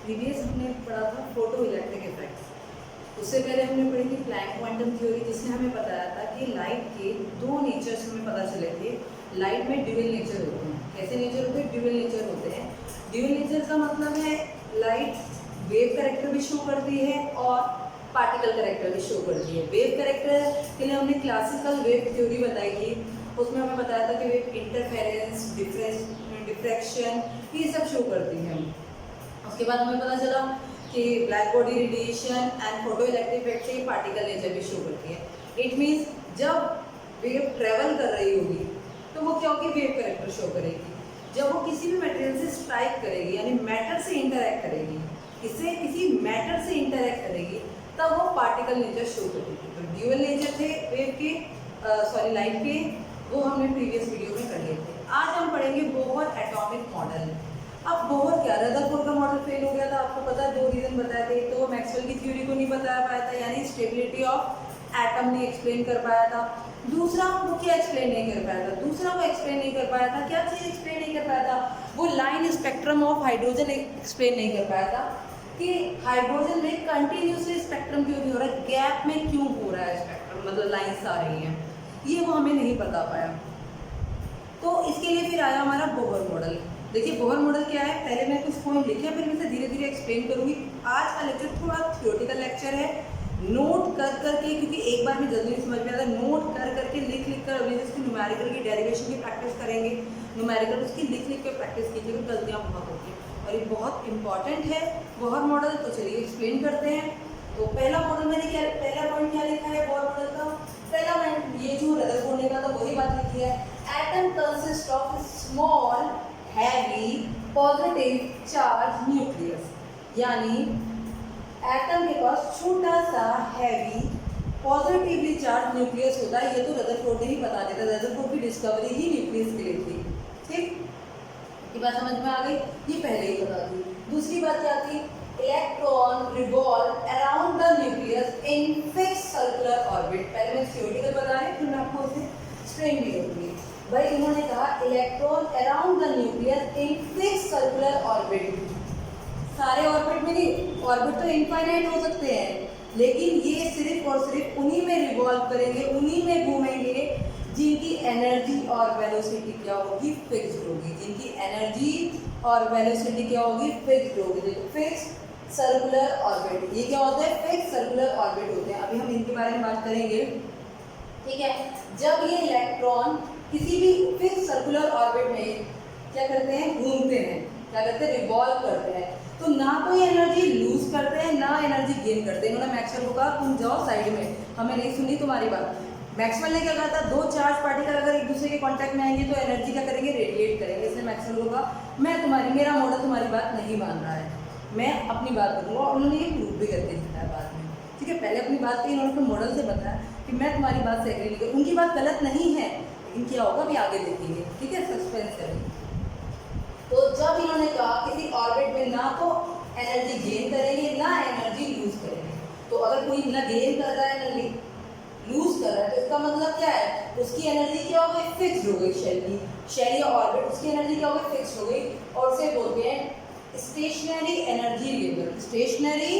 Previous हमने पढ़ा था फोटो इलेक्ट्रिक इफेक्ट्स। उससे पहले हमने पढ़ी थी प्लैंक क्वांटम थ्योरी, जिसने हमें बताया था कि लाइट के दो नेचर्स हमें पता चले थे। लाइट में ड्यूअल नेचर होते हैं। कैसे नेचर होते हैं? ड्यूअल नेचर होते हैं। ड्यूअल नेचर का मतलब है लाइट वेव करेक्टर भी शो करती है और पार्टिकल करेक्टर भी शो करती है। वेव करेक्टर के लिए हमने क्लासिकल वेव थ्योरी बताई थी। उसमें हमें बताया था कि वेव इंटरफेरेंस, डिफ्रैक्शन, ये सब शो करती है। उसके बाद हमें पता चला कि black body radiation and photo electric effect से पार्टिकल नेचर भी शो करती है। इट मीन्स जब वेव ट्रेवल कर रही होगी तो वो क्या होगी? वेव करेक्टर शो करेगी। जब वो किसी भी मटेरियल से स्ट्राइक करेगी, यानी मैटर से इंटरैक्ट करेगी, किसी मैटर से इंटरैक्ट करेगी, तब वो पार्टिकल नेचर शो करेगी। तो ड्यूअल नेचर थे वेव के, लाइट के, वो हमने प्रीवियस वीडियो में कर लिए थे। आज हम पढ़ेंगे बोहर एटॉमिक मॉडल। अब बोहर क्या, रदरफोर्ड का मॉडल फेल हो गया था, आपको पता है। दो रीजन बताए थे। तो वो मैक्सवेल की थ्योरी को नहीं बता पाया था, यानी स्टेबिलिटी ऑफ एटम नहीं एक्सप्लेन कर पाया था। दूसरा वो क्या एक्सप्लेन नहीं कर पाया था? दूसरा वो एक्सप्लेन नहीं कर पाया था, क्या चीज़ एक्सप्लेन नहीं कर पाया था? वो line spectrum of hydrogen explain नहीं कर पाया था कि हाइड्रोजन में कंटिन्यूसली स्पेक्ट्रम क्यों नहीं हो रहा है, गैप में क्यों हो रहा है स्पेक्ट्रम, मतलब लाइन्स आ रही हैं, ये वो हमें नहीं बता पाया। तो इसके लिए फिर आया हमारा बोहर मॉडल। देखिए बोहर मॉडल क्या है, पहले मैं कुछ पॉइंट लिखे, फिर मैं धीरे धीरे एक्सप्लेन करूंगी। आज का लेक्चर थोड़ा थियोरेटिकल लेक्चर है। नोट कर करके, क्योंकि एक बार में जल्दी नहीं समझ में आता, नोट कर करके लिख लिख कर अभी इसकी न्यूमेरिकल की डेरिवेशन की प्रैक्टिस करेंगे। न्यूमेरिकल उसकी लिख लिख के प्रैक्टिस कीजिएगा, गलतियाँ बहुत होती हैं और ये बहुत इंपॉर्टेंट है बोहर मॉडल। तो चलिए एक्सप्लेन करते हैं। तो पहला मॉडल मैंने क्या, पहला पॉइंट क्या लिखा है बोहर मॉडल का? पहला पॉइंट ये जो रदरफोर्ड ने कहा था वही बात लिखी है। Atom consist of small heavy positive charge nucleus, यानी एटम के पास छोटा सा हैवी पॉजिटिवली चार्ज न्यूक्लियस होता है। ये तो रदरफोर्ड ने ही बता दिया था। रदरफोर्ड की डिस्कवरी ही न्यूक्लियस के लिए थी। ठीक, ये बात समझ में आ गई, ये पहले ही बता दी। दूसरी बात क्या थी? Electron revolve around the nucleus in fix circular orbit. पहले मैं थ्योरेटिकल बता रही, फिर मैं आपको उसे एक्सप्लेन भी करूंगी। भाई इन्होंने कहा electron around the nucleus in fix circular orbit. सारे ऑर्बिट में नहीं, ऑर्बिट तो इनफाइनाइट हो सकते हैं, लेकिन ये सिर्फ और सिर्फ उन्हीं में रिवॉल्व करेंगे, उन्हीं में घूमेंगे जिनकी एनर्जी और वेलोसिटी क्या होगी? फिक्स्ड होगी। जिनकी एनर्जी और वेलोसिटी क्या होगी? फिक्स्ड होगी। फिक्स सर्कुलर ऑर्बिट, ये क्या होता है? फिक्स सर्कुलर ऑर्बिट होते हैं। अभी हम इनके बारे में बात करेंगे, ठीक है। जब ये इलेक्ट्रॉन किसी भी फिक्स सर्कुलर ऑर्बिट में क्या करते हैं? घूमते हैं। क्या करते हैं? रिवॉल्व करते हैं। तो ना कोई एनर्जी लूज करते हैं, ना एनर्जी गेन करते हैं। इन्होंने मैक्सवेल को कहा तुम जाओ साइड में, हमें नहीं सुनी तुम्हारी बात। मैक्सवेल ने क्या कहा था? दो चार्ज पार्टिकल अगर एक दूसरे के कांटेक्ट में आएंगे तो एनर्जी क्या करेंगे? रेडिएट करेंगे। इसने मैक्सवेल को कहा मेरा मॉडल तुम्हारी बात नहीं मान रहा है, मैं अपनी बात करूँगा। और उन्होंने ये प्रूव भी करके दिखाया बाद में, ठीक है। पहले अपनी बात कही, उन्होंने अपने मॉडल से बताया कि मैं तुम्हारी बात से एग्री नहीं करूँ। उनकी बात गलत नहीं है, लेकिन क्या होगा अभी आगे देखेंगे, ठीक है। सस्पेंस करेंगे। तो जब इन्होंने कहा किसी ऑर्बिट में ना तो एनर्जी गेन करेंगे ना एनर्जी लूज करेंगे, तो अगर कोई ना गेन कर रहा है ना लूज कर रहा है, तो इसका मतलब क्या है? उसकी एनर्जी क्या हो गई? फिक्स्ड हो गई। शेल या ऑर्बिट, उसकी एनर्जी क्या हो गई? फिक्स्ड हो गई। और उसे बोलते हैं stationary energy level. Stationary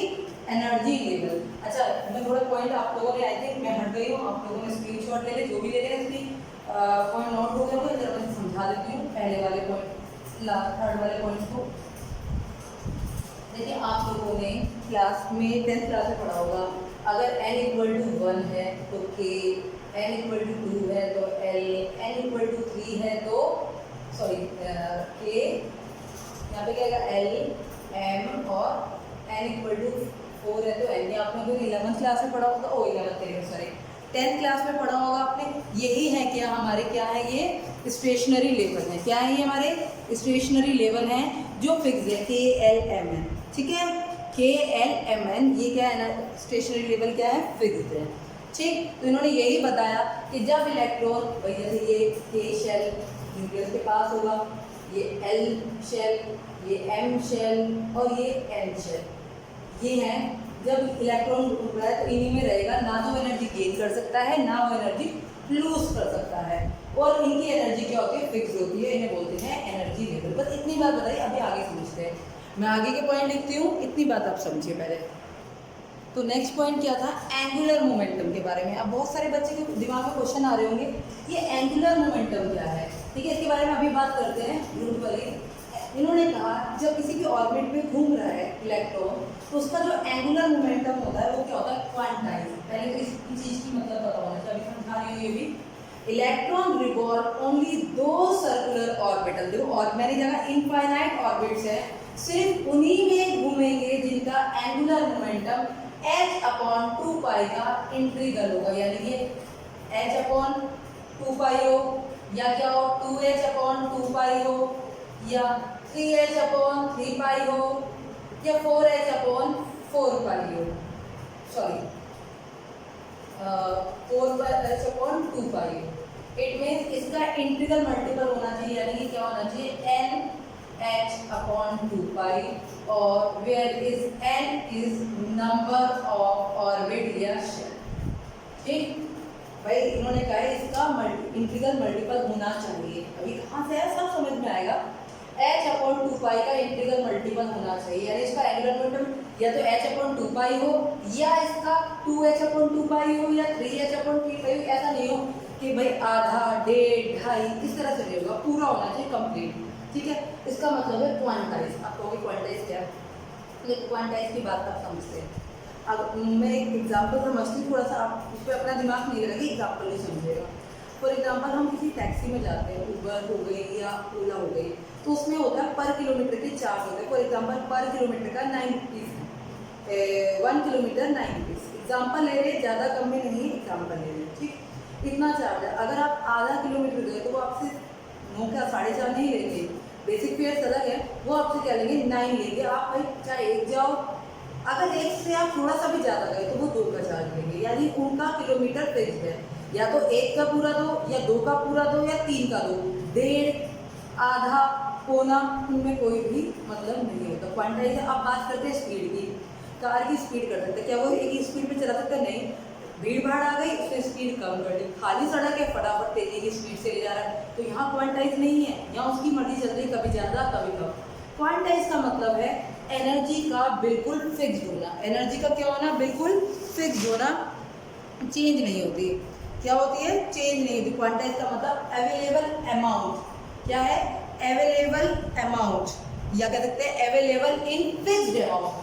energy level. अच्छा, मैं थोड़ा पॉइंट आप लोगों ने, आई थिंक मैं हट गई हूँ, आप लोगों ने स्क्रीनशॉट ले ले, जो भी ले लें इसकी पॉइंट नोट हो गए होंगे। जरा मैं समझा देती हूँ पहले वाले पॉइंट, थर्ड वाले पॉइंट्स को। देखिए आप लोगों ने क्लास में 10th क्लास में पढ़ा होगा, अगर n = 1 है तो k, n = 2 है तो l, n = 3 है तो सॉरी k, यहाँ पे क्या आएगा? l, m, और n = 4 है तो n। आप लोगों ने 11th क्लास में पढ़ा होगा, 10th क्लास में पढ़ा होगा आपने। यही है क्या हमारे, क्या है ये? स्टेशनरी लेवल है। क्या है ये? हमारे स्टेशनरी लेवल हैं जो फिक्स है, k, l, m, n, ठीक है। k, l, m, n, ये क्या है ना? स्टेशनरी लेवल क्या है? फिक्स्ड है, ठीक। तो इन्होंने यही बताया कि जब इलेक्ट्रॉन, जैसे ये k शेल न्यूक्लियस के पास होगा, ये l शेल, ये m शेल और ये n शेल, ये है। जब इलेक्ट्रॉन घूम रहा है तो इन्हीं में रहेगा, ना तो एनर्जी गेन कर सकता है ना वो एनर्जी लूज कर सकता है। और इनकी एनर्जी क्या होती है? फिक्स होती है। इन्हें बोलते हैं एनर्जी लेवल। बस इतनी बात बताइए, अभी आगे समझते हैं। मैं आगे के पॉइंट लिखती हूँ, इतनी बात आप समझिए पहले। तो नेक्स्ट पॉइंट क्या था, एंगुलर मोमेंटम के बारे में। अब बहुत सारे बच्चे के दिमाग में क्वेश्चन आ रहे होंगे, ये एंगुलर मोमेंटम क्या है, ठीक है, इसके बारे में अभी बात करते हैं ग्रुपली। इन्होंने कहा जब किसी भी ऑर्बिट में घूम रहा है इलेक्ट्रॉन, तो उसका जो एंगुलर मोमेंटम होता है वो क्या होता है, क्वांटाइज। पहले तो इस चीज़ की मतलब पता होना चाहिए, अभी समझा रही हूँ ये भी। इलेक्ट्रॉन रिवॉल्व ओनली दो सर्कुलर ऑर्बिटल, देखो और मैंने जगह इनफाइनाइट ऑर्बिट्स है, सिर्फ उन्हीं में घूमेंगे जिनका एंगुलर मोमेंटम h/2 का इंटीग्रल होगा, यानी कि h/2 हो, या क्या हो 2h/2 हो, या 3h/3 हो, या 4h/4 हो, सॉरी 4h/2 हो। इट मीन्स इसका इंटीग्रल मल्टीपल होना चाहिए, यानी कि क्या होना चाहिए n(h/2) और where is n is number of orbit या शेल। ठीक भाई, इन्होंने कहा है इसका इंटीग्रल मल्टीपल होना चाहिए। अभी कहाँ से है सब समझ में आएगा। h/2 का इंटीग्रल मल्टीपल होना चाहिए, यानी इसका एंगुलर मोमेंटम या तो h/2 हो, या इसका 2h/2 हो, या 3h/3 हो। ऐसा नहीं हो कि भाई आधा, डेढ़, ढाई, इस तरह से नहीं होगा, पूरा होना चाहिए कंप्लीट। ठीक है, इसका मतलब है क्वांटाइज। आप कहोगे क्वांटाइज क्या है, लेकिन क्वांटाइज की बात आप समझते हैं। अब मैं एक एग्जाम्पल समझती हूँ, थोड़ा सा आप उस पर अपना दिमाग नहीं लगेगा, एग्जाम्पल नहीं समझेगा। फॉर एग्जाम्पल हम किसी टैक्सी में जाते हैं, उबर हो गई या ओला हो गई, तो उसमें होता है पर किलोमीटर के चार्ज होते हैं। फॉर एग्जाम्पल पर किलोमीटर का 9 रुपीज़ है, 1 किलोमीटर 9 रुपीज़। एग्जाम्पल ले रहे, ज़्यादा कम में नहीं एग्जाम्पल ले रहे, ठीक, इतना चार्ज है। अगर आप आधा किलोमीटर गए तो वो आपसे 9 क्या 4.5 नहीं लेंगे, बेसिक फेयर अलग है, वो आपसे क्या लेंगे 9 लेंगे। आप भाई चाहे एक जाओ, अगर एक से आप थोड़ा सा भी ज़्यादा गए तो वो 2 का चार्ज लेंगे, यानी उनका किलोमीटर फिक्स है। या तो 1 का पूरा दो, या 2 का पूरा दो, या 3 का दो, डेढ़, आधा, पौना, उनमें कोई भी मतलब नहीं होता। क्वांटाइज है। अब बात करते हैं स्पीड की। कार की स्पीड कर सकते हैं, क्या वो एक ही स्पीड में चला सकता है, नहीं। भीड़ भाड़ आ गई, उसने स्पीड कम कर दी। खाली सड़क है, फटाफट तेजी की स्पीड से ले जा रहा है, तो यहाँ क्वांटाइज नहीं है, यहाँ उसकी मर्जी चल रही है, कभी ज़्यादा कभी कम। क्वांटाइज का मतलब है एनर्जी का बिल्कुल फिक्स होना। एनर्जी का क्या होना, बिल्कुल फिक्स होना, चेंज नहीं होती। क्या होती है, चेंज नहीं होती। क्वांटाइज का मतलब अवेलेबल अमाउंट। क्या है, अवेलेबल अमाउंट, या कह सकते हैं available in fixed amount.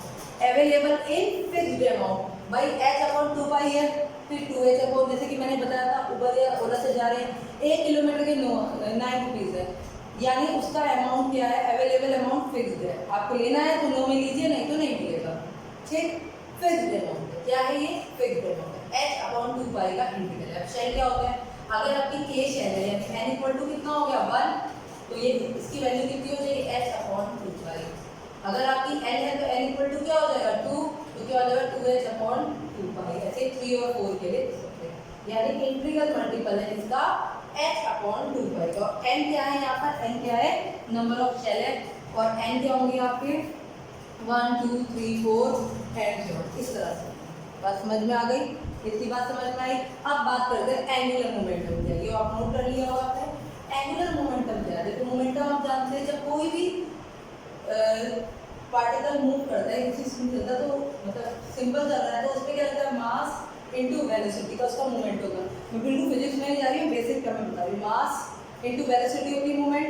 Available in fixed amount. भाई h/2 है, फिर 2h/, जैसे कि मैंने बताया था, उबर या ओला से जा रहे हैं, 1 किलोमीटर के 9 रुपीज़ है, यानी उसका अमाउंट क्या है, अवेलेबल अमाउंट फिक्स्ड है। आपको लेना है तो 9 में लीजिए, नहीं तो नहीं मिलेगा। ठीक, फिक्स्ड अमाउंट क्या है, ये फिक्स्ड अमाउंट है। h/2 का इंटीग्रल है। शेल क्या होता है, अगर आपकी k शेल है, यानी n = कितना हो गया 1, तो ये इसकी वैल्यू कितनी हो जाएगी, h/2। अगर आपकी n है तो n = क्या हो जाएगा 2, तो क्या हो जाएगा 2h/2। ऐसे 3 और 4 के लिए यानी इंटीग्रल मल्टीपल है इसका h/2 का। n क्या है यहाँ पर, n क्या है, नंबर ऑफ शेल है, और n क्या होंगे आपके 1 2 3 4 एंड 7, इस तरह से। बात समझ में आ गई, इतनी बात समझ में आई। अब बात करते हैं एंगुलर मोमेंटम क्या है, ये आप नोट कर लिया होगा आपने। एंगुलर मोमेंटम क्या है, देखो मोमेंटम आप जानते हैं, जब कोई भी पार्टिकल मूव करता है, किसी स्पीड चलता है, तो मतलब सिंपल चल रहा है, तो उस पर क्या लगता है, मास इनटू वेलोसिटी का उसका मूवमेंट होगा। मैं बिल्कुल फिजिक्स में नहीं जा रही हूँ, बेसिक का मैं बता रही हूँ, मास इनटू वेलोसिटी होगी मूवमेंट।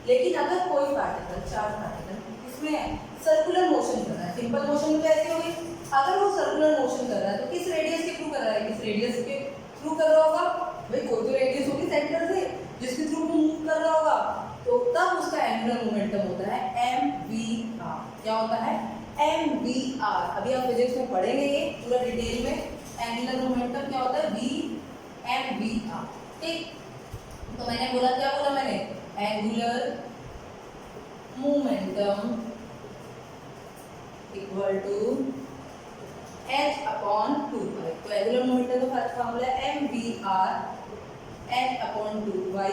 लेकिन अगर कोई पार्टिकल, चार्ज पार्टिकल इसमें सर्कुलर मोशन कर रहा है, सिंपल मोशन तो ऐसी होगी, अगर वो सर्कुलर मोशन कर रहा है तो किस रेडियस के थ्रू कर रहा है, किस रेडियस के थ्रू कर रहा होगा, भाई कोई तो रेडियस होगी सेंटर से जिसके थ्रू वो मूव कर रहा होगा, तो तब उसका एंगुलर मोमेंटम होता है mvr। क्या होता है, mvr। अभी आप फिजिक्स में पढ़ेंगे ये पूरा डिटेल में, एंगुलर मोमेंटम क्या होता है, mvr। ठीक, तो मैंने बोला, क्या बोला मैंने, angular momentum equal to h/2। तो एंगुलर मोमेंटम का फॉर्मूला है mvr h/2।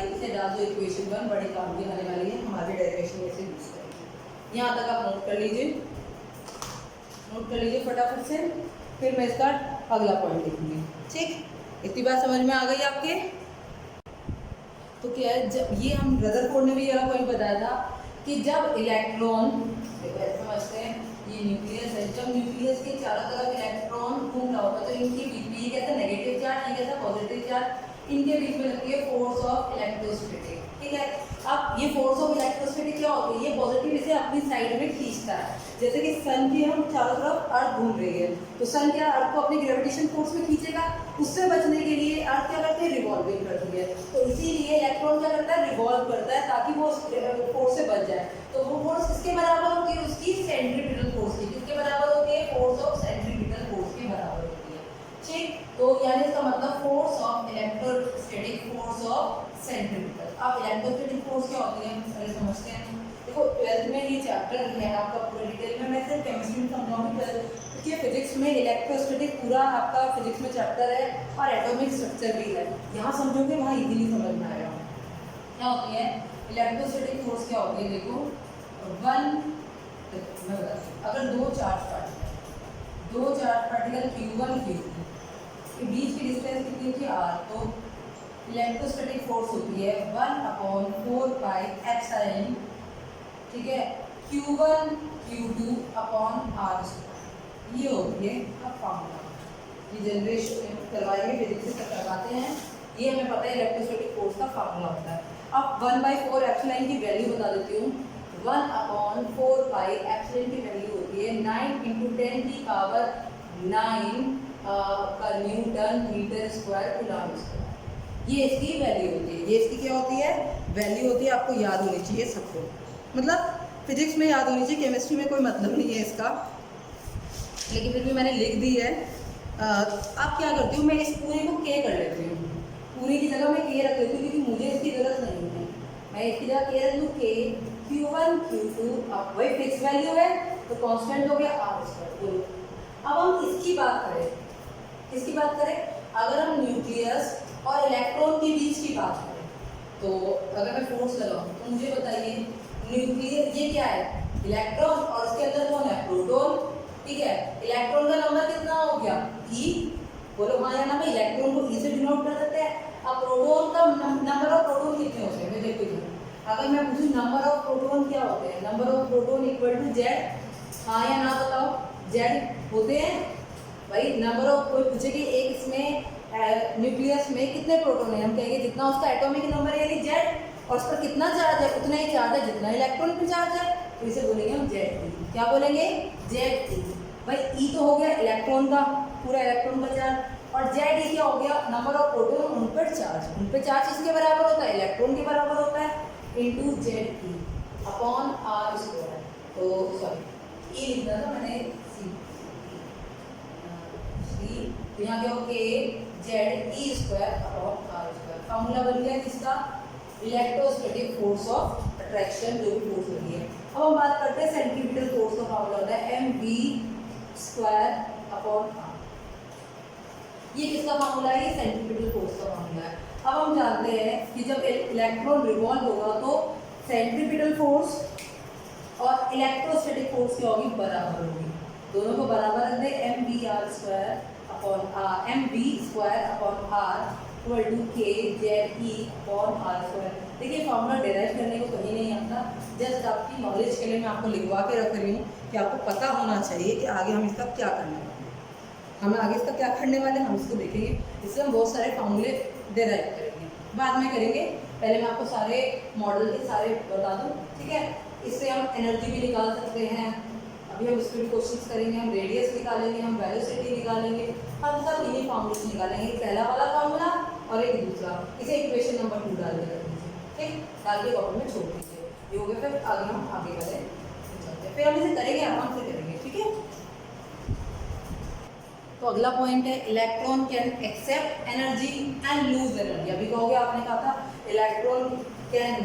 इसे डाल दो इक्वेशन 1, बड़े काम की आने वाली है, हमारे डेरिवेशन में से यूज करेंगे। यहाँ तक आप नोट कर लीजिए, नोट कर लीजिए फटाफट से, फिर मैं इसका अगला पॉइंट लिखूंगी। ठीक, इतनी बात समझ में आ गई आपके। तो क्या है, जब ये हम रदरफोर्ड ने भी यह पॉइंट बताया था कि जब इलेक्ट्रॉन, समझते इनके बीच में, ये कैसा नेगेटिव चार्ज, ये कैसा पॉजिटिव चार्ज, इनके बीच में लगती है फोर्स ऑफ इलेक्ट्रोस्टैटिक। ठीक है, अब ये फोर्स ऑफ इलेक्ट्रोस्टैटिक क्या होती है, ये पॉजिटिव इसे अपनी साइड में खींचता है। जैसे कि सन की हम चारों तरफ अर्थ घूम रही है, तो सन क्या अर्थ को अपनी ग्रेविटेशन फोर्स में खींचेगा, उससे बचने के लिए अर्थ क्या करती है, रिवॉल्विंग करती है। तो इसीलिए इलेक्ट्रॉन क्या करता है, रिवॉल्व करता है ताकि वो फोर्स से बच जाए। तो वो फोर्स किसके बराबर होती है, उसकी सेंट्रीपिटल फोर्स की। किसके बराबर होती है, फोर्स ऑफ सेंट्रीपिटल फोर्स के बराबर होती है। ठीक, तो यानी इसका मतलब force of electrostatic, force of centripetal. अब इलेक्ट्रोस्टैटिक फोर्स क्या होती है हम पहले समझते हैं। देखो 12th में ये चैप्टर है आपका पूरा डिटेल में, मैं सिर्फ केमिस्ट्री में समझाऊंगी, क्योंकि फिजिक्स में इलेक्ट्रोस्टैटिक पूरा आपका फिजिक्स में चैप्टर है और एटॉमिक स्ट्रक्चर भी है। यहाँ समझोगे वहाँ इजीली समझ में आएगा। क्या होती है इलेक्ट्रोस्टैटिक फोर्स, क्या होती है देखो, अगर दो चार्ज पार्टिकल Q1 Q2 के बीच की डिस्टेंस कितनी थी r, तो इलेक्ट्रोस्टैटिक फोर्स होती है 1/4 पाई एप्सिलॉन, ठीक है, Q1 Q2 अपॉन r। ये होती है अब फॉर्मूला, ये जनरेशन करवाएंगे फिजिक्स से करवाते हैं, ये हमें पता है इलेक्ट्रोस्टैटिक फोर्स का फॉर्मूला होता है। अब 1/4 एप्सिलॉन की वैल्यू बता देती हूँ। 1/4 पाई एप्सिलॉन की वैल्यू होती है 9 × 10⁹ पर newton metre square coulomb square. ये इसकी वैल्यू होती है, ये इसकी क्या होती है, वैल्यू होती है। आपको याद होनी चाहिए सबको, मतलब फिजिक्स में याद होनी चाहिए, केमिस्ट्री में कोई मतलब नहीं है इसका, लेकिन फिर भी मैंने लिख दी है। आप क्या करती हूँ, मैं इस पूरे को के कर लेती हूँ, पूरे की जगह मैं के रख लेती हूँ क्योंकि मुझे इसकी जरूरत नहीं है। मैं इसकी जगह के रख लूँ, के Q1 Q2, अब वही फिक्स वैल्यू है तो कांस्टेंट हो गया r²। अब हम इसकी बात करें, किसकी बात करें, अगर हम न्यूक्लियस और इलेक्ट्रॉन के बीच की बात करें, तो अगर मैं फोर्स लगाऊं तो मुझे बताइए, न्यूक्लियस ये क्या है, इलेक्ट्रॉन, और उसके अंदर कौन है, प्रोटॉन। ठीक है, इलेक्ट्रॉन का नंबर कितना हो गया, E, बोलो हाँ या ना। भाई इलेक्ट्रॉन को E से डिनोट कर देते हैं। अब प्रोटॉन का नंबर ऑफ प्रोटॉन कितने होते हैं, देखो इधर, अगर मैं पूछूं नंबर ऑफ प्रोटॉन क्या होते हैं, number of proton equal to Z, हाँ या ना बताओ, Z होते हैं। भाई नंबर ऑफ, कोई पूछे कि एक इसमें न्यूक्लियस में कितने प्रोटॉन है, हम कहेंगे जितना उसका एटॉमिक नंबर है यानी Z, और उस पर कितना चार्ज है, उतना ही चार्ज है जितना इलेक्ट्रॉन पर चार्ज है, तो इसे बोलेंगे हम ZE। क्या बोलेंगे, ZE। भाई E तो हो गया इलेक्ट्रॉन का, पूरा इलेक्ट्रॉन का चार्ज, और ZE क्या हो गया, नंबर ऑफ प्रोटॉन, उन पर चार्ज इसके बराबर होता है, इलेक्ट्रॉन के बराबर होता है, इंटू ZE अपॉन r²। तो सॉरी E लिखना था मैंने, तो यहाँ क्या हो, के ZE² अपॉन r²। फॉर्मूला बन गया किसका, इलेक्ट्रोस्टैटिक फोर्स ऑफ अट्रैक्शन, जो भी फोर्स लगी है। अब हम बात करते हैं सेंट्रीपिटल फोर्स का फॉर्मूला होता है mv² अपॉन r। ये किसका फॉर्मूला है, ये सेंट्रीपिटल फोर्स का फॉर्मूला है। अब हम जानते हैं कि जब इलेक्ट्रॉन रिवॉल्व होगा तो सेंट्रीपिटल फोर्स और इलेक्ट्रोस्टैटिक फोर्स क्या होगी, बराबर होगी। दोनों को बराबर रख दें, mv² upon r equal to k ZE upon r²। देखिए फॉर्मूला डेराइव करने को कहीं नहीं आता, जस्ट आपकी नॉलेज के लिए मैं आपको लिखवा के रख रही हूँ कि आपको पता होना चाहिए कि आगे हम इसका क्या करने वाले हैं। हमें आगे इसका क्या करने वाले हैं हम इसको देखेंगे, इससे हम बहुत सारे फॉर्मूले डेराइव करेंगे, बाद में करेंगे। पहले मैं आपको सारे मॉडल के सारे बता दूँ, ठीक है। इससे हम एनर्जी भी निकाल सकते हैं, अभी हम इसमें भी कोशिश करेंगे, हम रेडियस निकालेंगे, हम वेलोसिटी निकालेंगे, हम सब इन्हीं फॉर्मूले निकालेंगे, एक पहला वाला फॉर्मूला और एक दूसरा, इसे इक्वेशन नंबर 2 डाल के रख दीजिए, ठीक, डाल के कॉपी में छोड़ दीजिए। ये हो गया, फिर आगे हम आगे बढ़े चलते हैं, फिर हम इसे करेंगे, आराम से करेंगे, ठीक है। तो अगला पॉइंट है electron can accept energy and lose energy. अभी कहोगे, आपने कहा था इलेक्ट्रॉन कैन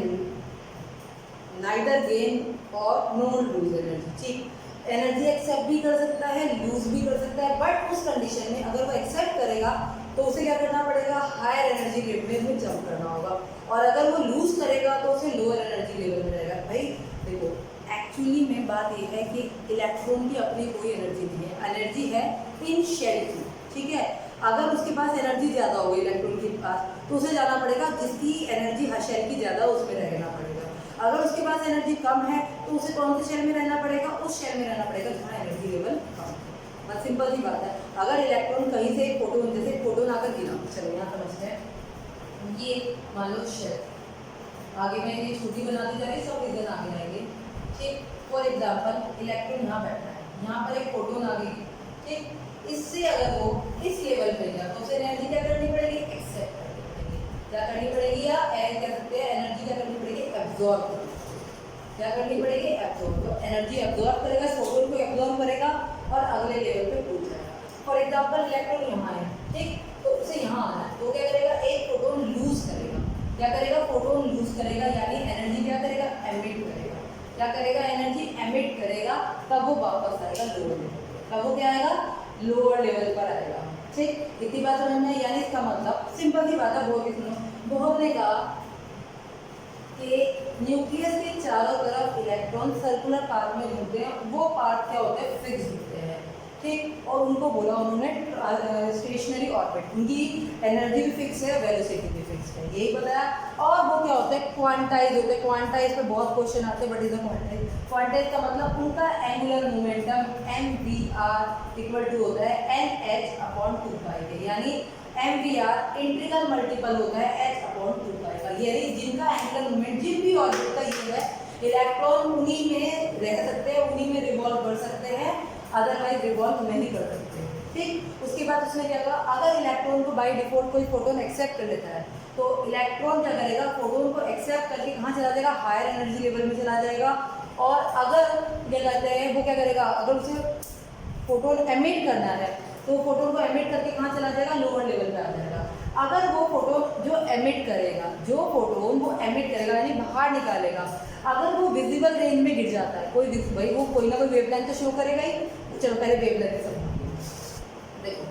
नाइदर गेन और नॉट लूज एनर्जी, ठीक। एनर्जी एक्सेप्ट भी कर सकता है, लूज भी कर सकता है, बट उस कंडीशन में अगर वो एक्सेप्ट करेगा तो उसे क्या करना पड़ेगा, हायर एनर्जी लेवल में जंप करना होगा, और अगर वो लूज करेगा तो उसे लोअर एनर्जी लेवल में रहेगा। भाई देखो, एक्चुअली में बात ये है कि इलेक्ट्रॉन की अपनी कोई एनर्जी नहीं है, एनर्जी है इन शेल की, ठीक है। अगर उसके पास एनर्जी ज़्यादा होगी इलेक्ट्रॉन के पास, तो उसे जाना पड़ेगा जिसकी एनर्जी शेल की ज़्यादा, उसमें रहना पड़ेगा। अगर उसके पास एनर्जी कम है तो उसे कौन से शेल में रहना पड़ेगा, उस शेल में रहना पड़ेगा जहाँ एनर्जी लेवल कम है। बस सिंपल सी बात है। अगर इलेक्ट्रॉन कहीं से फोटोन, जैसे फोटोन आकर गिरा, चलो यहाँ समझते हैं, ये मान लो शेल, आगे मैं ये छोटी बनाती जा रही, सब रीजन आगे आएंगे, ठीक। फॉर एग्जाम्पल इलेक्ट्रॉन यहाँ बैठा है, यहाँ पर एक फोटोन आ गई, ठीक। इससे अगर वो इस लेवल पे गया तो उसे एनर्जी क्या करनी पड़ेगी, एक्सेप्ट करनी पड़ेगी। क्या करनी पड़ेगी, या कह सकते हैं एनर्जी क्या करनी पड़ेगी, एब्जॉर्ब करनी पड़ेगी। क्या करनी पड़ेगी, एब्जॉर्ब। तो एनर्जी एब्जॉर्ब करेगा, फोटोन को एब्जॉर्ब करेगा और अगले लेवल पे पहुंच जाएगा। फॉर एग्जाम्पल इलेक्ट्रॉन यहाँ है, ठीक, तो उसे यहाँ आना है, तो क्या करेगा, एक फोटोन लूज करेगा। क्या करेगा, फोटोन लूज करेगा, यानी एनर्जी क्या करेगा, एमिट करेगा। क्या करेगा, एनर्जी एमिट करेगा, तब वो वापस आएगा लोअर लेवल। तब वो क्या आएगा, लोअर लेवल पर आएगा, ठीक। इतनी बात समझ में, यानी इसका मतलब सिंपल सी बात है, बोल के सुनो। बोहर ने कहा कि न्यूक्लियस के चारों तरफ इलेक्ट्रॉन सर्कुलर पाथ में घूमते हैं, वो पाथ क्या होते हैं, फिक्स होते हैं, ठीक। और उनको बोला उन्होंने स्टेशनरी ऑर्बिट, उनकी एनर्जी भी फिक्स है, वेलोसिटी भी फिक्स है, यही बताया। और वो क्या होते हैं, क्वांटाइज होते हैं। क्वांटाइज पे बहुत क्वेश्चन आते हैं, but is a quantize. Quantize का मतलब उनका angular momentum mvr equal to होता है nh/2π के, यानी mvr इंटीग्रल मल्टीपल होता है h/2π का, यानी जिनका एंगुलर मोमेंट जिन भी ऑर्बिट का ये है, इलेक्ट्रॉन उन्हीं में रह सकते हैं, उन्हीं में रिवॉल्व कर सकते हैं, अदरवाइज रिवॉल्व नहीं कर सकते, ठीक। उसके बाद उसने क्या कहा, अगर इलेक्ट्रॉन को बाय डिफॉल्ट कोई फोटोन एक्सेप्ट कर लेता है, तो इलेक्ट्रॉन क्या करेगा, फोटोन को एक्सेप्ट करके कहाँ चला जाएगा, हायर एनर्जी लेवल में चला जाएगा। और अगर क्या कहते हैं, वो क्या करेगा, अगर उसे फोटोन एमिट करना है, तो फोटोन को एमिट करके कहाँ चला जाएगा, लोअर लेवल पे आ जाएगा। अगर वो फोटोन जो एमिट करेगा, जो फोटोन वो एमिट करेगा यानी बाहर निकालेगा, अगर वो विजिबल रेंज में गिर जाता है, कोई भाई वो कोई ना कोई वेवलेंथ तो शो करेगा ही। चलो पहले वेवलेंथ समझो, देखो,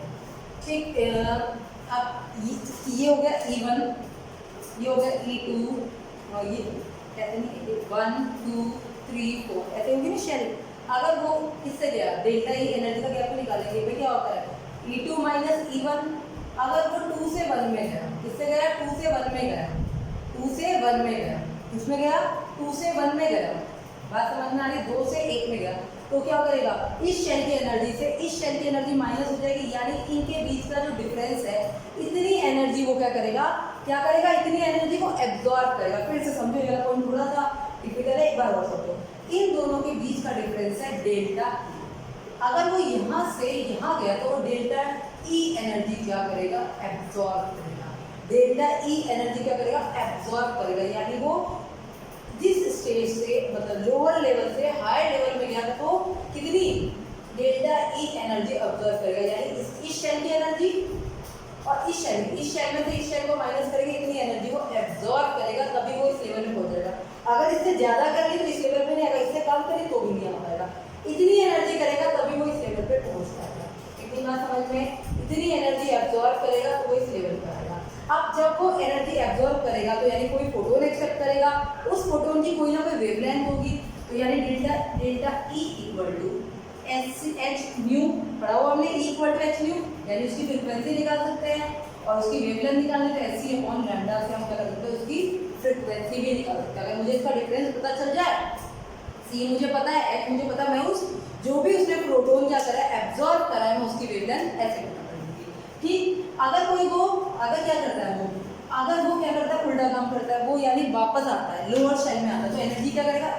ठीक। अब ये हो गया E1, ये हो गया E2, और ये कहते नहीं 1 2 3 4 ऐसे होगी ना शेल। अगर वो किससे गया, डेल्टा ई एनर्जी का गैप निकालेंगे, भाई क्या होता है, E2 माइनस E1। अगर वो 2 से 1 में गया, किससे गया, 2 से 1 में गया, 2 से 1 में गया, किसमें गया, 2 से 1 में गया, बात समझ में आ रही, 2 से 1 में गया, तो क्या करेगा, इस शेल की एनर्जी से इस शेल की एनर्जी माइनस हो जाएगी, यानी इनके बीच का जो डिफरेंस है, इतनी एनर्जी वो क्या करेगा, इतनी एनर्जी को एब्जॉर्ब करेगा। फिर से समझो, ये पॉइंट थोड़ा सा डिफिकल्ट है, एक बार और समझो। इन दोनों के बीच का डिफरेंस है डेल्टा। अगर वो यहाँ से यहाँ गया तो डेल्टा ई एनर्जी क्या करेगा, एब्जॉर्ब करेगा। डेल्टा ई एनर्जी क्या करेगा, एब्जॉर्ब करेगा, यानी वो जिस स्टेज से मतलब लोअर लेवल से हायर लेवल में गया था, तो कितनी डेल्टा ई एनर्जी ऑब्जर्व करेगा, यानी इस शेल की एनर्जी और इस शेल में से इस शेल को माइनस करेंगे, इतनी एनर्जी को एब्जॉर्ब करेगा, तभी वो इस लेवल में पहुंच जाएगा। अगर इससे ज्यादा करेंगे तो इस लेवल पे नहीं आएगा, इससे कम करें तो भी नहीं आ पाएगा। इतनी एनर्जी करेगा तभी वो इस लेवल पे पहुंच पाएगा। इतनी बात समझ में, इतनी एनर्जी एब्जॉर्ब करेगा तो वो इस लेवल पे आएगा। अब जब वो एनर्जी एब्जॉर्ब करेगा तो यानी कोई फोटोन एक्सेप्ट करेगा, उस फोटोन की कोई ना कोई वेवलेंथ होगी, तो यानी delta E equal to h nu, पढ़ा हुआ हमने, E equal to h nu, यानी उसकी फ्रीक्वेंसी निकाल सकते हैं, और उसकी वेवलेंथ निकालने तो एच सी अपॉन लैम्डा से हम क्या कर सकते हैं, उसकी फ्रीक्वेंसी भी निकाल सकते हैं। अगर मुझे इसका डिफरेंस पता चल जाए, सी मुझे पता है, एच मुझे पता है, मैं उस जो भी उसने प्रोटोन क्या करा है, एब्जॉर्ब करा है, मैं उसकी वेवलेंथ ऐसे पता कर लूँगी, ठीक। अगर कोई वो अगर क्या करता है, वो क्या करता है, उल्टा काम करता है, वो यानी वापस आता है, लोअर शेल में आता है, तो एनर्जी क्या करेगा,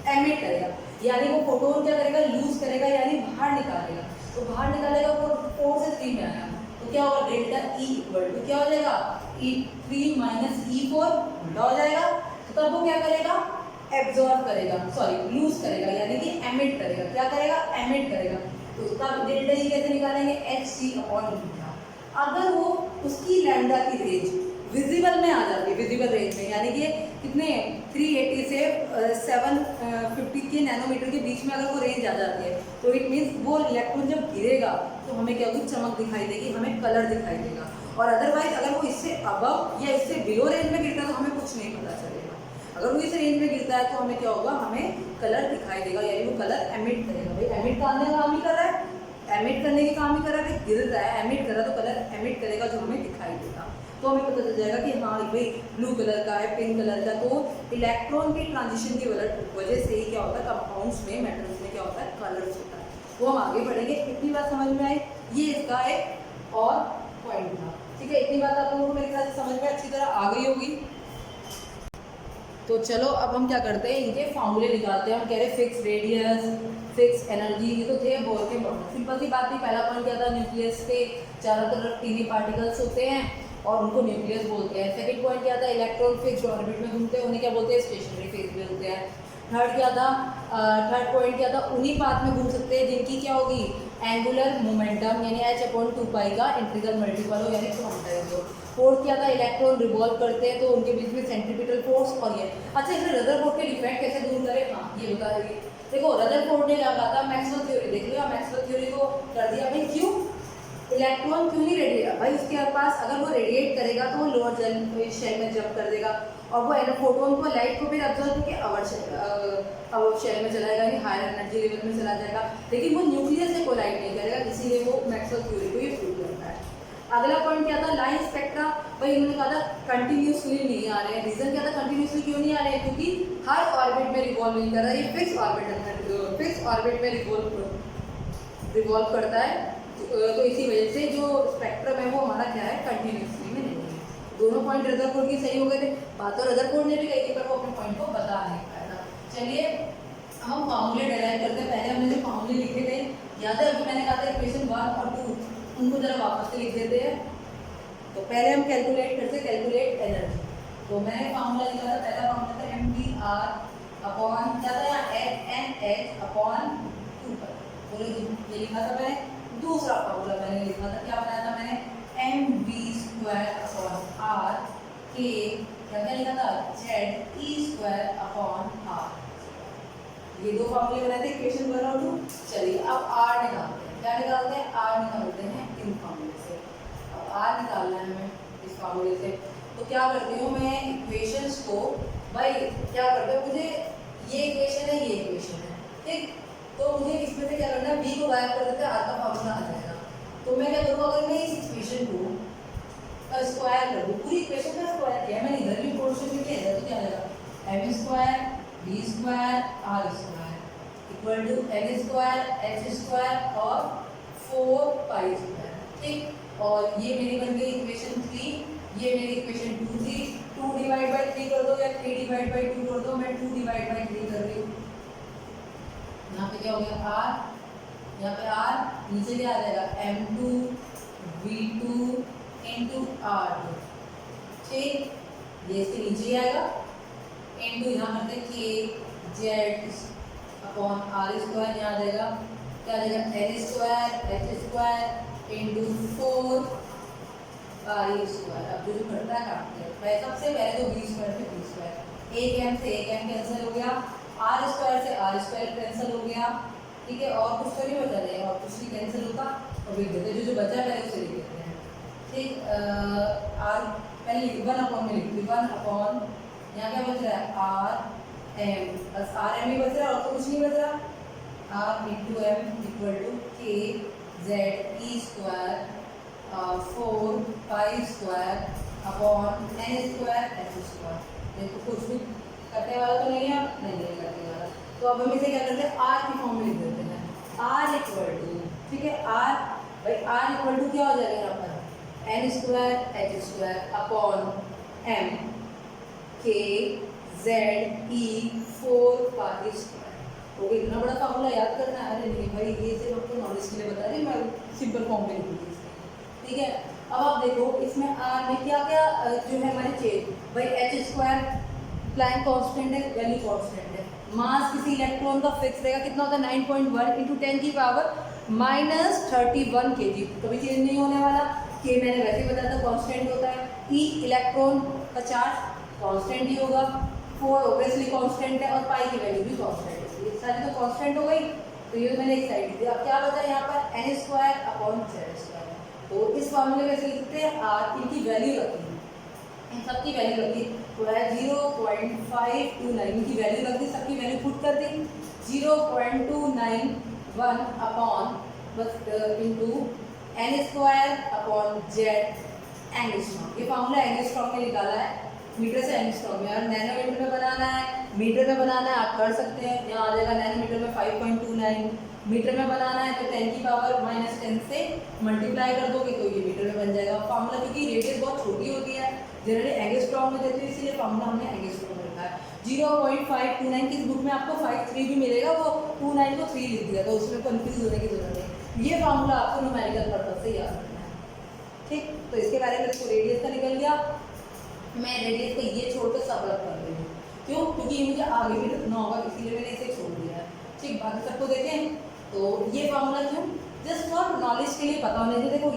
एमिट करेगा, यानी वो फोटोन क्या करेगा, लूज करेगा, यानी बाहर निकालेगा। तो बाहर निकालेगा, वो 4 से 3 में आया, तो क्या होगा, डेल्टा ई इक्वल टू क्या हो जाएगा, E3 माइनस E4 उल्टा हो जाएगा। तो तब वो क्या करेगा, एब्जॉर्ब करेगा, सॉरी लूज करेगा, यानी कि एमिट करेगा। क्या करेगा, एमिट करेगा। तो तब डेल्टा ई कैसे निकालेंगे, एच सी अपॉन लैम्डा। अगर वो उसकी लैम्डा की रेंज विजिबल में आ जाती है, विजिबल रेंज में, यानी कि कितने 380 से 750 के नैनोमीटर के बीच में अगर वो रेंज आ जाती है, तो इट मीन्स वो इलेक्ट्रॉन जब गिरेगा तो हमें क्या होगी, चमक दिखाई देगी, हमें कलर दिखाई देगा। और अदरवाइज अगर वो इससे अबव या इससे बिलो रेंज में गिरता है तो हमें कुछ नहीं पता चलेगा। अगर वो इस रेंज में गिरता है तो हमें क्या होगा, हमें कलर दिखाई देगा, यानी वो कलर एमिट करेगा। भाई एमिट करने का काम ही कर रहा है, एमिट करने के काम ही कर रहा है, गिर रहा है, एमिट कर रहा है, तो कलर एमिट करेगा जो हमें दिखाई देगा। तो हमें पता चल जाएगा कि हाँ भाई ब्लू कलर का है, पिंक कलर का। तो इलेक्ट्रॉन की ट्रांजिशन की वजह से ही क्या होता है, कंपाउंड्स में, मेटल्स में क्या होता है, कलर्स होता है। वो हम आगे पढ़ेंगे। इतनी बात समझ में आई, ये इसका एक और पॉइंट था। ठीक है, इतनी बात आप लोगों को मेरे ख्याल से समझ में अच्छी तरह आ गई होगी। तो चलो अब हम क्या करते हैं, इनके फॉर्मूले निकालते हैं। हम कह रहे हैं फिक्स रेडियस, फिक्स एनर्जी, ये तो थे बोल के पढ़ना, सिंपल सी बात थी। पहला पॉइंट क्या था, न्यूक्लियस के चारों तरफ टीनी पार्टिकल्स होते हैं और उनको न्यूक्लियस बोलते हैं। सेकंड पॉइंट क्या था, इलेक्ट्रॉन फिक्स्ड ऑर्बिट में घूमते हैं, उन्हें क्या बोलते हैं, स्टेशनरी फेज में होते हैं। थर्ड क्या था, थर्ड पॉइंट क्या था, उन्हीं पाथ में घूम सकते हैं जिनकी क्या होगी, एंगुलर मोमेंटम यानी h/2 का इंटीग्रल मल्टीपल हो यानी क्वांटाइज हो। फोर्थ क्या था, इलेक्ट्रॉन रिवॉल्व करते हैं तो उनके बीच में सेंट्रीपिटल फोर्स और ये। अच्छा, इसमें रदरफोर्ड के डिफेक्ट कैसे दूर करें, हाँ ये बता देंगे। देखो रदरफोर्ड ने क्या कहा था, मैक्सवेल थ्योरी देख लो, मैक्सवेल थ्योरी को कर दिया भाई, क्यों इलेक्ट्रॉन क्यों नहीं रेडिएट, भाई उसके पास अगर वो रेडिएट करेगा तो वो लोअर शेल में जंप कर देगा और वो फोटोन को, लाइट को भी ऑब्जर्व करके अवर शेल में चला जाएगा यानी हायर एनर्जी लेवल में चला जाएगा, लेकिन वो न्यूक्लियस से कोलाइड नहीं करेगा, इसीलिए वो मैक्सवेल थ्योरी को ये प्रूव करता है। अगला पॉइंट क्या था, लाइन स्पेक्ट्रा, भाई इन्होंने कहा था कंटिन्यूसली नहीं आ रहे हैं। रीजन क्या था कंटिन्यूसली क्यों नहीं आ रहे हैं, क्योंकि हर ऑर्बिट में रिवॉल्व नहीं कर रहा है, ये फिक्स ऑर्बिट में रिवॉल्व करता है, तो इसी वजह से जो स्पेक्ट्रम है वो हमारा क्या है, कंटिन्यूसली में नहीं है। दोनों पॉइंट रदरफोर्ड की सही हो गए थे, बात तो रदरफोर्ड ने भी कही थी पर वो अपने पॉइंट को बता नहीं पाया था। चलिए हम फार्मूले डेराइव करते हैं। पहले हमने जो फार्मूले लिखे थे याद है, अभी मैंने कहा था इक्वेशन 1 और 2 उनको जरा वापस से लिख देते हैं। तो पहले हम कैलकुलेट करते, कैलकुलेट एनर्जी। तो मैंने फार्मूला लिखा था, पहला फार्मूला था mdr अपॉन क्या था यहाँ nh अपॉन 2 पर, ये लिखा था मैंने। दूसरा फार्मूला मैंने लिखा था, क्या बनाया था मैंने, mv² अपॉन r के क्या क्या लिखा था, ze² अपॉन r। ये दो फार्मूले बनाए थे इक्वेशन 1 और 2। चलिए अब r निकालते हैं, क्या निकालते हैं, r निकालते हैं इन फार्मूले से। अब r निकालना है हमें इस फार्मूले से, तो क्या करती हूँ मैं इक्वेशंस को, भाई क्या करते हो, मुझे ये इक्वेशन है, ये इक्वेशन है, ठीक, तो मुझे इसमें से क्या करना है, v को गायब कर देते हैं, r का फार्मूला आ जाएगा। तो मैं क्या करूँ, अगर मैं इस इक्वेशन को स्क्वायर कर दूँ, पूरी इक्वेशन का स्क्वायर किया मैंने, इधर भी पोर्शन में किया तो क्या आएगा, m² v² r² equal to n² h² और 4π², ठीक। और ये मेरी बन गई इक्वेशन 3, ये मेरी इक्वेशन 2 थी। 2 डिवाइड बाई 3 कर दो या 3 डिवाइड बाई 2 कर दो, मैं 2 डिवाइड बाई 3 कर रही हूँ। यहाँ पे क्या हो गया r, यहाँ पे r, नीचे क्या आ जाएगा m2 v2 इंटू r2, ठीक, ये इसके नीचे ही आएगा, इंटू यहाँ करते k z अपॉन r² यहाँ आ जाएगा, क्या आ जाएगा n² h² इंटू 4π²। अब जो घटता है काटते हैं, सबसे पहले तो b² पे b², एक m से एक m कैंसिल हो गया, r² से r² कैंसिल हो गया, ठीक है, और कुछ तो नहीं बचा रहेगा, और कुछ नहीं कैंसिल होता, और लिख देते जो बचा पहले उसे लिख देते हैं, ठीक। r पहले 1 अपॉन में लिखती हूँ, 1 अपॉन यहाँ क्या बच रहा है rm, बस rm ही बच रहा है और तो कुछ नहीं बच रहा। r into m equal to k z e² 4π² upon n² h²। देखो कुछ भी करने वाला तो नहीं है, नहीं करने वाला, तो अब हम इसे क्या करते हैं, r की फॉर्म में लिख देते हैं, r इक्वल टू, ठीक है, r भाई r इक्वल टू क्या हो जाएगा यहाँ पर, n² h² upon m k z e 4π²। तो इतना बड़ा फार्मूला याद करना है, अरे नहीं भाई ये सिर्फ आपको नॉलेज के लिए बता रही, मैं सिंपल फॉर्म में लिखूंगी, ठीक है। अब आप देखो इसमें r में क्या क्या जो है हमारे चेंज, भाई h² प्लैंक कांस्टेंट है, वैल्यू कांस्टेंट है, मास किसी इलेक्ट्रॉन का फिक्स रहेगा, कितना होता है 9.1 इंटू 10 की पावर -31 kg, कभी चेंज नहीं होने वाला। k मैंने वैसे ही बताया था कांस्टेंट होता है, e इलेक्ट्रॉन का चार्ज कांस्टेंट ही होगा, 4 ऑब्वियसली कांस्टेंट है और पाई की वैल्यू भी कांस्टेंट है, ये सारी तो कांस्टेंट हो गई। तो ये मैंने एक साइड दी, अब क्या बचा यहाँ पर n² अपॉन z²। तो इस फार्मूले में ऐसे लिखते हैं r, इनकी वैल्यू रखी है, इन सबकी वैल्यू रखी, तो है 0.529, इनकी वैल्यू रख दी, सबकी वैल्यू पुट कर दी, 0.291 अपॉन बस into n² upon z angstrom. ये फार्मूला एंगस्ट्रॉम में निकाला है, मीटर से एंगस्ट्रॉम में, और नैनोमीटर में बनाना है, मीटर में बनाना है, आप कर सकते हैं, यहाँ आ जाएगा नैनोमीटर में 5.29, मीटर में बनाना है तो 10 की पावर -10 से मल्टीप्लाई कर दोगे तो ये मीटर में बन जाएगा फार्मूला, क्योंकि रेडियस बहुत छोटी होती है जनरली एंगस्ट्रॉम में देते हैं, इसीलिए फार्मूला हमने एंगस्ट्रॉम में रखा है। 0.529 की बुक में आपको 53 भी मिलेगा, वो 29 को 3 लिख दिया तो उसमें कंफ्यूज होने की जरूरत नहीं। ये फार्मूला आपको न्यूमेरिकल पर्पज से याद रखना है, ठीक। तो इसके बारे में देखो रेडियस का निकल गया, मैं रेडियस को ये छोड़कर सब रख कर रही हूँ, क्यों? क्योंकि ये मुझे आगे भी रखना होगा, इसीलिए मैंने इसे छोड़ दिया है, ठीक। बाकी सबको देखें तो ये फार्मूला क्यों, जस्ट फॉर नॉलेज के लिए पता होने चाहिए। देखो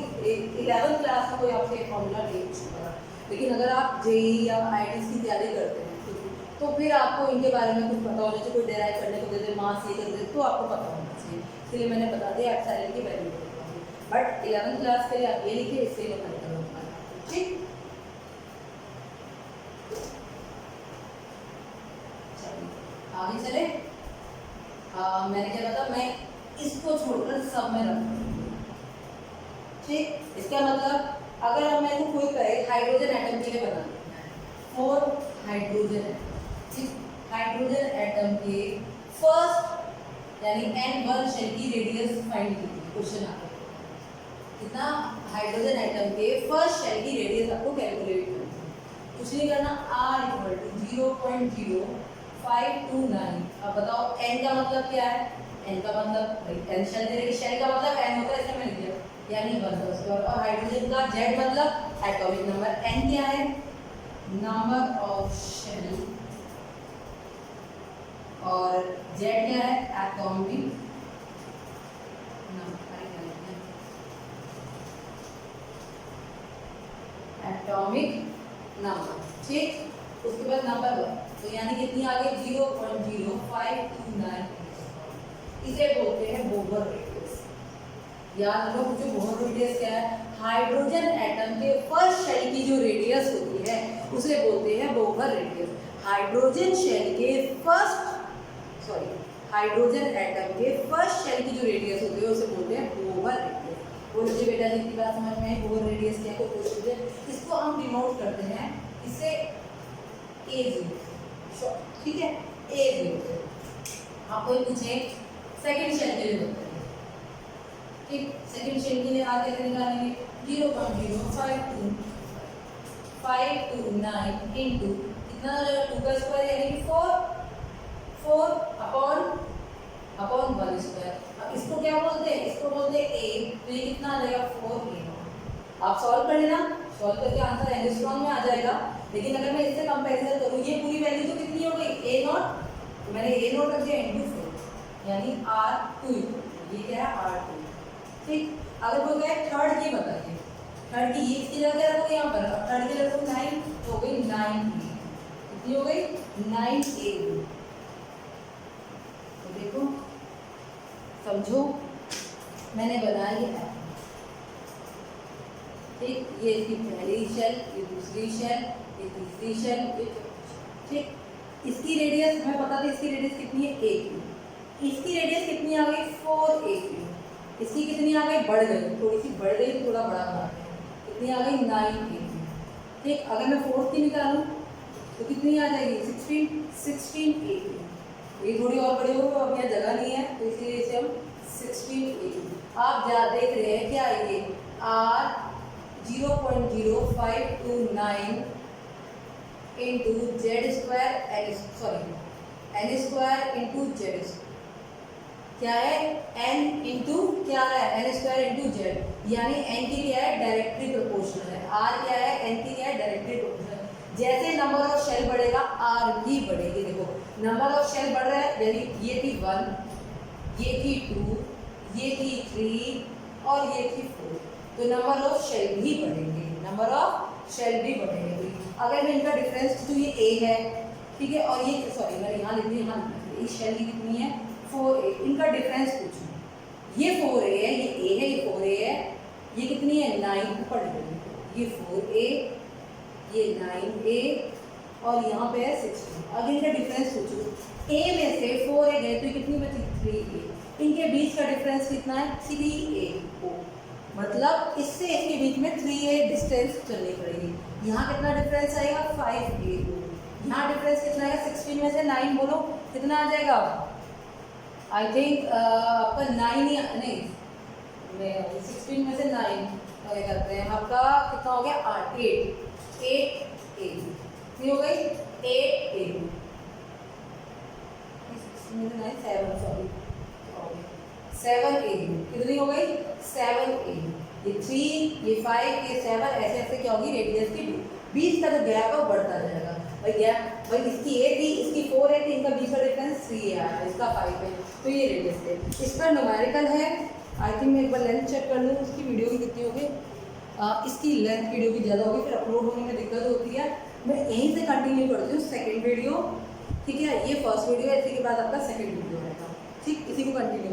11th क्लास में कोई आपसे फार्मूला नहीं पूछेगा, लेकिन अगर आप जेई या आईआईटी की तैयारी करते हैं तो फिर आपको इनके बारे में कुछ पता होना चाहिए। कोई डेराइव करने को दे दे, मास ये कर दे तो आपको पता होना चाहिए, इसलिए मैंने बता दिया एप्सिलॉन की वैल्यू। बट 11th क्लास के लिए आप ये लिखिए, इससे न्यूमेरिकल होगा, ठीक। आगे चले, मैंने क्या कहा, मैं इसको छोड़कर सब में रखूंगी, ठीक। इसका मतलब अगर हम मैंने कोई कहे हाइड्रोजन एटम के लिए बनाना है, 4 हाइड्रोजन एटम, ठीक। हाइड्रोजन एटम के फर्स्ट यानी N1 शेल की रेडियस फाइंड कीजिए, क्वेश्चन आता है कितना, हाइड्रोजन एटम के फर्स्ट शेल की रेडियस आपको कैलकुलेट करनी है, कुछ नहीं करना, R = 0.0529। अब बताओ N का मतलब क्या है, N का मतलब N शेल दे रही, शेल का मतलब N होता है, इसमें मैंने लिया यानी 1+, और हाइड्रोजन का Z मतलब एटॉमिक नंबर, N क्या है, नंबर ऑफ शेल, और Z क्या है, एटॉमिक नंबर, ठीक। उसके बाद नंबर 1, तो यानी कितनी आ गई, 0.0529। इसे बोलते हैं बोहर रेडियस। याद रखो, मुझे बोहर रेडियस क्या है, हाइड्रोजन एटम के फर्स्ट शेल की जो रेडियस होती है उसे बोलते हैं बोहर रेडियस। हाइड्रोजन शेल के हाइड्रोजन एटम के फर्स्ट शेल की जो रेडियस होती है उसे बोलते हैं बोहर रेडियस। बोलो जी बेटा, जितनी बात समझ में आई, बोहर रेडियस क्या है, कोई इसको हम डिनोट करते हैं, इसे A0, ठीक है, A0। आप कोई पूछे सेकंड शेल के लिए बताइए, ठीक। सेकंड शेल के लिए आप कैसे निकालेंगे, 0.05229 इंटू कितना हो जाएगा, 2 का स्क्वायर यानी 4 अपॉन 1 स्क्वायर। अब इसको क्या बोलते हैं, इसको बोलते हैं A, तो ये कितना आ जाएगा 4A। आप सॉल्व कर लेना, सॉल्व करके आंसर एंगस्ट्रॉम में आ जाएगा। लेकिन अगर मैं इससे कंपैरिजन करूँ, ये पूरी वैल्यू तो कितनी हो गई, A0, तो मैंने A0 रख दिया इंटू 4 यानी R2, ये क्या है R2, ठीक। अगर कोई कहे थर्ड की बताइए, थर्ड की ये इसकी जगह रखो यहाँ पर, अब थर्ड की रखो 9, तो हो गई 9A, कितनी हो गई 9A। तो देखो समझो, मैंने बनाया ये है, ठीक। ये इसकी पहली शेल, ये दूसरी शेल, ये तीसरी शेल, ये ठीक। इसकी रेडियस हमें पता था, इसकी रेडियस कितनी है, 1, इसकी रेडियस कितनी आ गई 4A, इसकी कितनी आ गई, बढ़ गई, थोड़ी सी बढ़ गई, थोड़ा बड़ा बना, कितनी आ गई 9A, ठीक। अगर मैं फोर्थ की निकालूं तो कितनी आ जाएगी 16A। ये थोड़ी और बड़ी हो, अब यहाँ जगह नहीं है तो इसलिए इसे हम 16A। आप देख रहे हैं क्या, ये R 0.0529 into Z square N square into Z क्या है, N इंटू क्या है, N स्क्वायर इंटू Z, यानी N की क्या है, डायरेक्टली प्रोपोर्शनल है, R क्या है, N की क्या है, डायरेक्टली प्रोपोर्शनल। जैसे नंबर ऑफ शेल बढ़ेगा R भी बढ़ेगी। देखो नंबर ऑफ शेल बढ़ रहा है, यानी ये थी 1, ये थी 2, ये थी 3 और ये थी 4, तो नंबर ऑफ शेल भी बढ़ेंगे, नंबर ऑफ शेल भी बढ़ेंगे। अगर मैं इनका डिफरेंस, तो ये A है, ठीक है, और ये मैंने यहाँ लिख दिया, यहाँ इस शेल की कितनी है 4A, इनका डिफरेंस पूछो, ये 4A है, ये A है, ये 4A है, ये कितनी है 9 पढ़ लो, ये 4A, ये 9A और यहाँ पे है 16। अब इनका डिफरेंस पूछो, A में से 4A गए तो कितनी बची 3A, इनके बीच का डिफरेंस कितना है 3A, मतलब इससे इसके बीच में 3A डिस्टेंस चलनी पड़ेगी। यहाँ कितना डिफरेंस आएगा 5A, यहाँ डिफरेंस कितना आएगा 16 में से 9 बोलो कितना आ जाएगा आई थिंक आपका 9 या नहीं, 16 में से 9 क्या करते हैं, आपका कितना हो गया 8 8 8 8 कितनी हो गई 8 8 7 सॉरी 7 8 कितनी हो गई 7 8, ये 3 ये 5 ये 7 ऐसे ऐसे क्या होगी रेडियस की बीच का जो गैप है वो बढ़ता जाएगा। भाई गैप भाई इसकी 8 थी इसकी 4 है, इनका बीच का डिफरेंस 3 है, इसका 5 है, तो ये रेडियस थे। इस पर न्यूमेरिकल है, आई थिंक मैं एक बार लेंथ चेक कर लूँ उसकी वीडियो की कितनी होगी। इसकी लेंथ वीडियो की ज़्यादा होगी, फिर अपलोड होने में दिक्कत होती है। मैं यहीं से कंटिन्यू करती हूँ सेकेंड वीडियो, ठीक है, ये फर्स्ट वीडियो है, इसी के बाद आपका सेकेंड वीडियो रहेगा, ठीक, इसी को कंटिन्यू